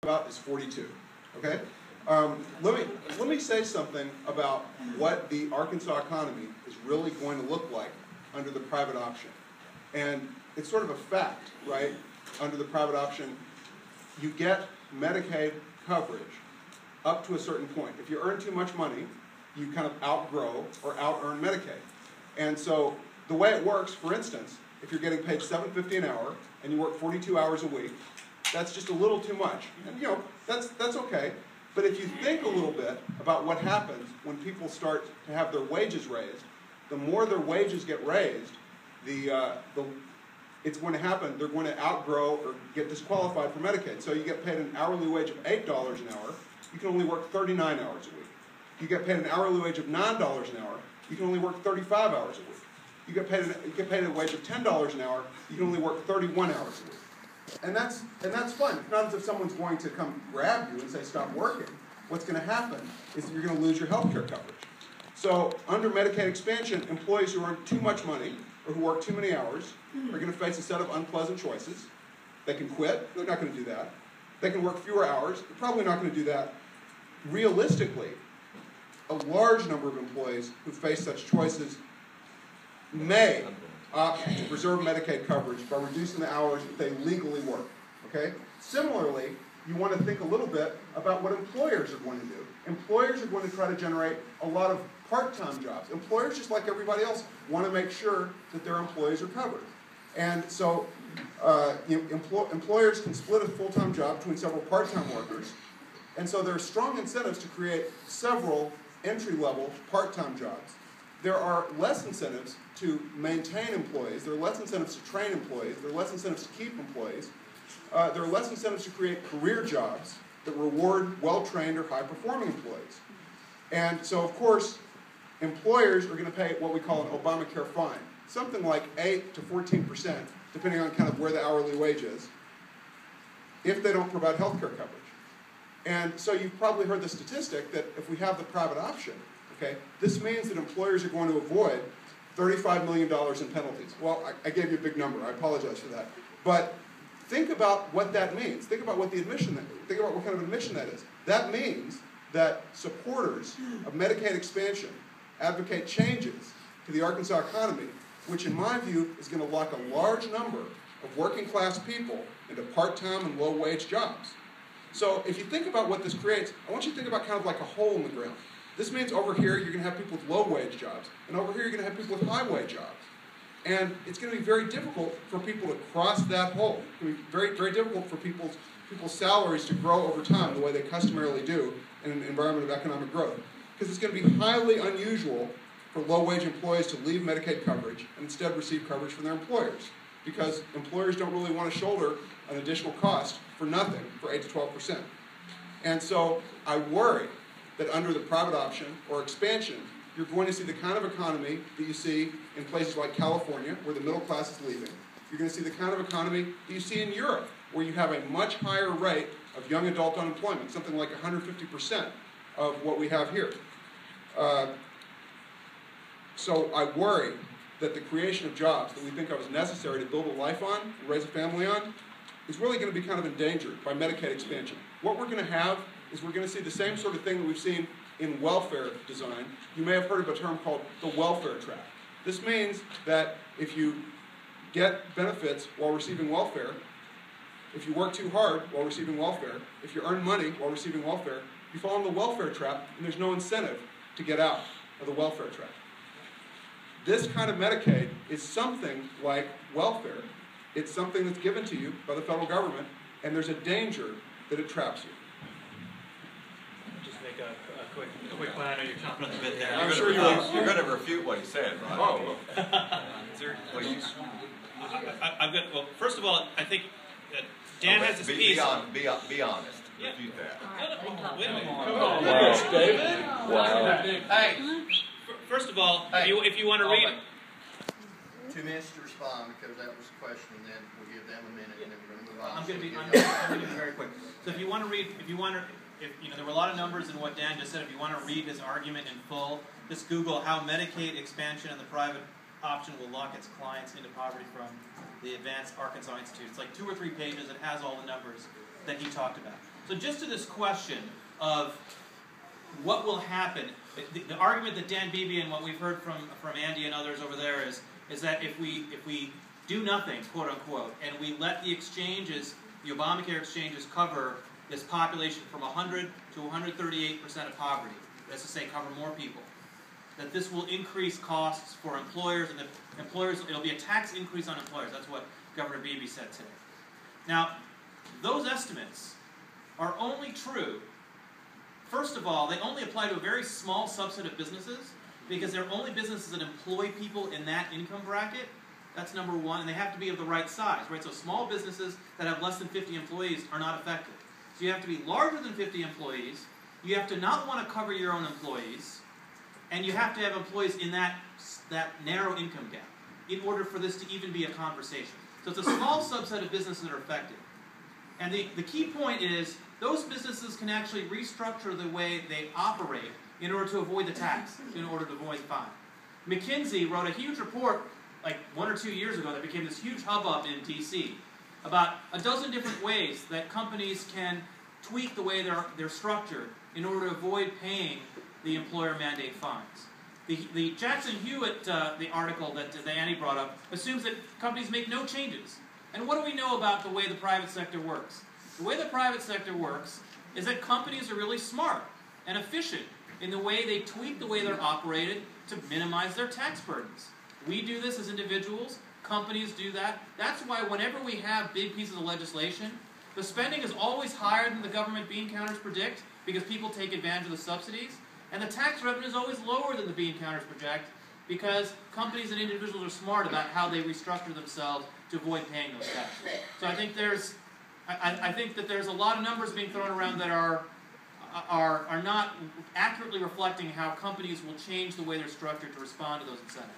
about is 42. Okay. Let me say something about what the Arkansas economy is really going to look like under the private option. And it's sort of a fact, right? Under the private option, you get Medicaid coverage up to a certain point. If you earn too much money, you kind of outgrow or out-earn Medicaid. And so the way it works, for instance, if you're getting paid $7.50 an hour and you work 42 hours a week, that's just a little too much. And you know, that's okay. But if you think a little bit about what happens when people start to have their wages raised, the more their wages get raised, it's going to happen, they're going to outgrow or get disqualified for Medicaid. So you get paid an hourly wage of $8 an hour, you can only work 39 hours a week. You get paid an hourly wage of $9 an hour, you can only work 35 hours a week. You get paid a wage of $10 an hour, you can only work 31 hours a week. And that's fun. It's not as if someone's going to come grab you and say, stop working. What's going to happen is you're going to lose your health care coverage. So under Medicaid expansion, employees who earn too much money or who work too many hours are going to face a set of unpleasant choices. They can quit. They're not going to do that. They can work fewer hours. They're probably not going to do that. Realistically, a large number of employees who face such choices may opt to preserve Medicaid coverage by reducing the hours that they legally work. Okay? Similarly, you want to think a little bit about what employers are going to do. Employers are going to try to generate a lot of part-time jobs. Employers, just like everybody else, want to make sure that their employees are covered. And so employers can split a full-time job between several part-time workers. And so there are strong incentives to create several entry-level part-time jobs. There are less incentives to maintain employees. There are less incentives to train employees. There are less incentives to keep employees. There are less incentives to create career jobs that reward well-trained or high-performing employees. And so, of course, employers are going to pay what we call an Obamacare fine, something like 8 to 14%, depending on kind of where the hourly wage is, if they don't provide health care coverage. And so you've probably heard the statistic that if we have the private option, okay, this means that employers are going to avoid $35 million in penalties. Well, I gave you a big number. I apologize for that. But think about what that means. Think about what the admission, think about what kind of admission that is. That means that supporters of Medicaid expansion advocate changes to the Arkansas economy, which in my view is going to lock a large number of working class people into part-time and low-wage jobs. So if you think about what this creates, I want you to think about kind of like a hole in the ground. This means over here you're going to have people with low-wage jobs, and over here you're going to have people with high-wage jobs. And it's going to be very difficult for people to cross that hole. It's going to be very, very difficult for people's salaries to grow over time the way they customarily do in an environment of economic growth. Because it's going to be highly unusual for low-wage employees to leave Medicaid coverage and instead receive coverage from their employers. Because employers don't really want to shoulder an additional cost for nothing for 8 to 12%. And so I worry that under the private option or expansion, you're going to see the kind of economy that you see in places like California, where the middle class is leaving. You're going to see the kind of economy that you see in Europe, where you have a much higher rate of young adult unemployment, something like 150% of what we have here. So I worry that the creation of jobs that we think of as necessary to build a life on, and raise a family on, is really going to be kind of endangered by Medicaid expansion. What we're going to have is we're going to see the same sort of thing that we've seen in welfare design. You may have heard of a term called the welfare trap. This means that if you get benefits while receiving welfare, if you work too hard while receiving welfare, if you earn money while receiving welfare, you fall in the welfare trap, and there's no incentive to get out of the welfare trap. This kind of Medicaid is something like welfare. It's something that's given to you by the federal government, and there's a danger that it traps you. Just make a quick point. I know you're chomping at the bit there. I'm sure you're going to refute what he said, right? Oh. Well, first of all, I think Dan has his piece. Be honest. Yeah. Refute that. Wait a minute. Wow. David? Wow. Hey. First of all, if you want to read... 2 minutes to respond, because that was the question, and then we'll give them a minute, and then we're going to move on. I'm going to be very quick. So if you want to read, there were a lot of numbers in what Dan just said. If you want to read his argument in full, just Google how Medicaid expansion and the private option will lock its clients into poverty from the Advanced Arkansas Institute. It's like 2 or 3 pages. It has all the numbers that he talked about. So just to this question of what will happen, the argument that Dan Beebe and what we've heard from Andy and others over there is that if we do nothing, quote unquote, and we let the exchanges, the Obamacare exchanges, cover this population from 100 to 138% of poverty, that's to say cover more people, that this will increase costs for employers, and that employers, it'll be a tax increase on employers. That's what Governor Beebe said today. Now, those estimates are only true, first of all, they only apply to a very small subset of businesses, because they're only businesses that employ people in that income bracket. That's number one, and they have to be of the right size, right? So small businesses that have less than 50 employees are not affected. So you have to be larger than 50 employees, you have to not want to cover your own employees, and you have to have employees in that narrow income gap in order for this to even be a conversation. So it's a small subset of businesses that are affected. And the key point is, those businesses can actually restructure the way they operate in order to avoid the tax, in order to avoid the fine. McKinsey wrote a huge report like 1 or 2 years ago that became this huge hubbub in DC about a dozen different ways that companies can tweak the way they're structured in order to avoid paying the employer mandate fines. The Jackson Hewitt, the article that Annie brought up, assumes that companies make no changes. And what do we know about the way the private sector works? The way the private sector works is that companies are really smart and efficient in the way they tweak the way they're operated to minimize their tax burdens. We do this as individuals, companies do that. That's why whenever we have big pieces of legislation, the spending is always higher than the government bean counters predict, because people take advantage of the subsidies, and the tax revenue is always lower than the bean counters project, because companies and individuals are smart about how they restructure themselves to avoid paying those taxes. So I think I think that there's a lot of numbers being thrown around that are not accurately reflecting how companies will change the way they're structured to respond to those incentives.